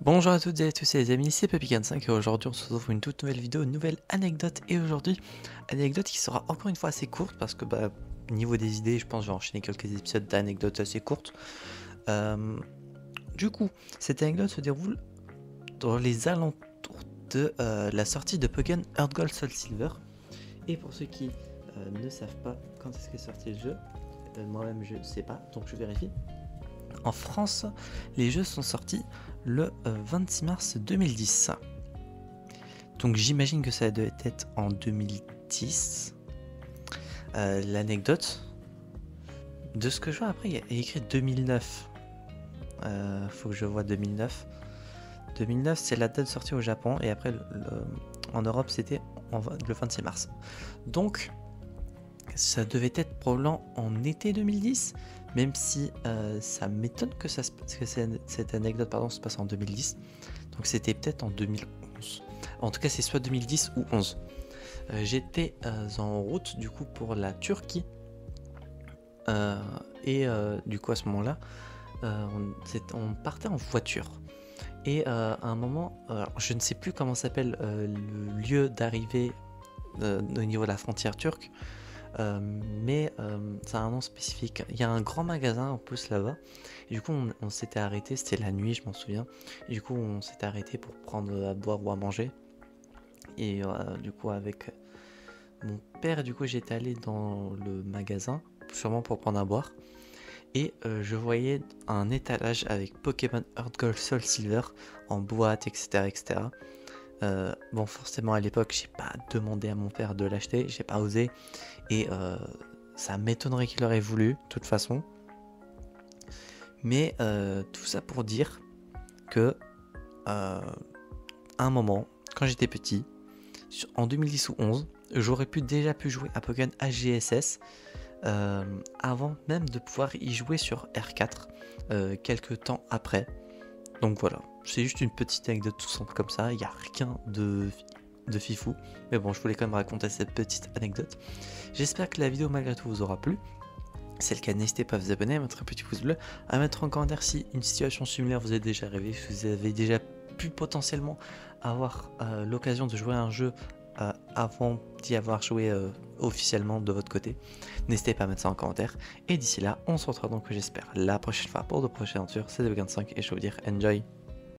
Bonjour à toutes et à tous les amis, c'est Papycan5 et aujourd'hui on se retrouve pour une toute nouvelle vidéo, une nouvelle anecdote. Et aujourd'hui, anecdote qui sera encore une fois assez courte parce que niveau des idées, je pense que je vais enchaîner quelques épisodes d'anecdotes assez courtes. Du coup, cette anecdote se déroule dans les alentours de la sortie de Pokémon Heart Gold Soul Silver. Et pour ceux qui ne savent pas quand est-ce qu'est sorti le jeu, moi-même je ne sais pas, donc je vérifie. En France, les jeux sont sortis le 26 mars 2010. Donc j'imagine que ça devait être en 2010. L'anecdote, de ce que je vois après, il y a écrit 2009. Faut que je vois 2009. 2009, c'est la date de sortie au Japon et après en Europe, c'était le 26 mars. Donc ça devait être probablement en été 2010, même si ça m'étonne que cette anecdote se passe en 2010. Donc c'était peut-être en 2011. En tout cas, c'est soit 2010 ou 11. J'étais en route du coup pour la Turquie. Du coup à ce moment-là, on partait en voiture. Et à un moment, je ne sais plus comment s'appelle le lieu d'arrivée au niveau de la frontière turque. Mais ça a un nom spécifique. Il y a un grand magasin en plus là-bas. Et du coup, on s'était arrêté. C'était la nuit, je m'en souviens. Et du coup, on s'était arrêté pour prendre à boire ou à manger. Et du coup, avec mon père, du coup, j'étais allé dans le magasin, sûrement pour prendre à boire. Et je voyais un étalage avec Pokémon Heart Gold Soul Silver en boîte, etc., etc. Bon, forcément à l'époque j'ai pas demandé à mon père de l'acheter, j'ai pas osé et ça m'étonnerait qu'il aurait voulu de toute façon. Mais tout ça pour dire que à un moment, quand j'étais petit, en 2010 ou 11, j'aurais déjà pu jouer à Pokémon HGSS avant même de pouvoir y jouer sur R4 quelques temps après. Donc voilà, c'est juste une petite anecdote tout simple comme ça, il n'y a rien de fifou. Mais bon, je voulais quand même raconter cette petite anecdote. J'espère que la vidéo malgré tout vous aura plu. Si c'est le cas, n'hésitez pas à vous abonner, à mettre un petit pouce bleu, à mettre en commentaire si une situation similaire vous est déjà arrivée, si vous avez déjà pu potentiellement avoir l'occasion de jouer à un jeu avant d'y avoir joué officiellement de votre côté. N'hésitez pas à mettre ça en commentaire. Et d'ici là, on se retrouve donc, j'espère, la prochaine fois pour de prochaines aventures. C'est Papycan5 et je vais vous dire enjoy.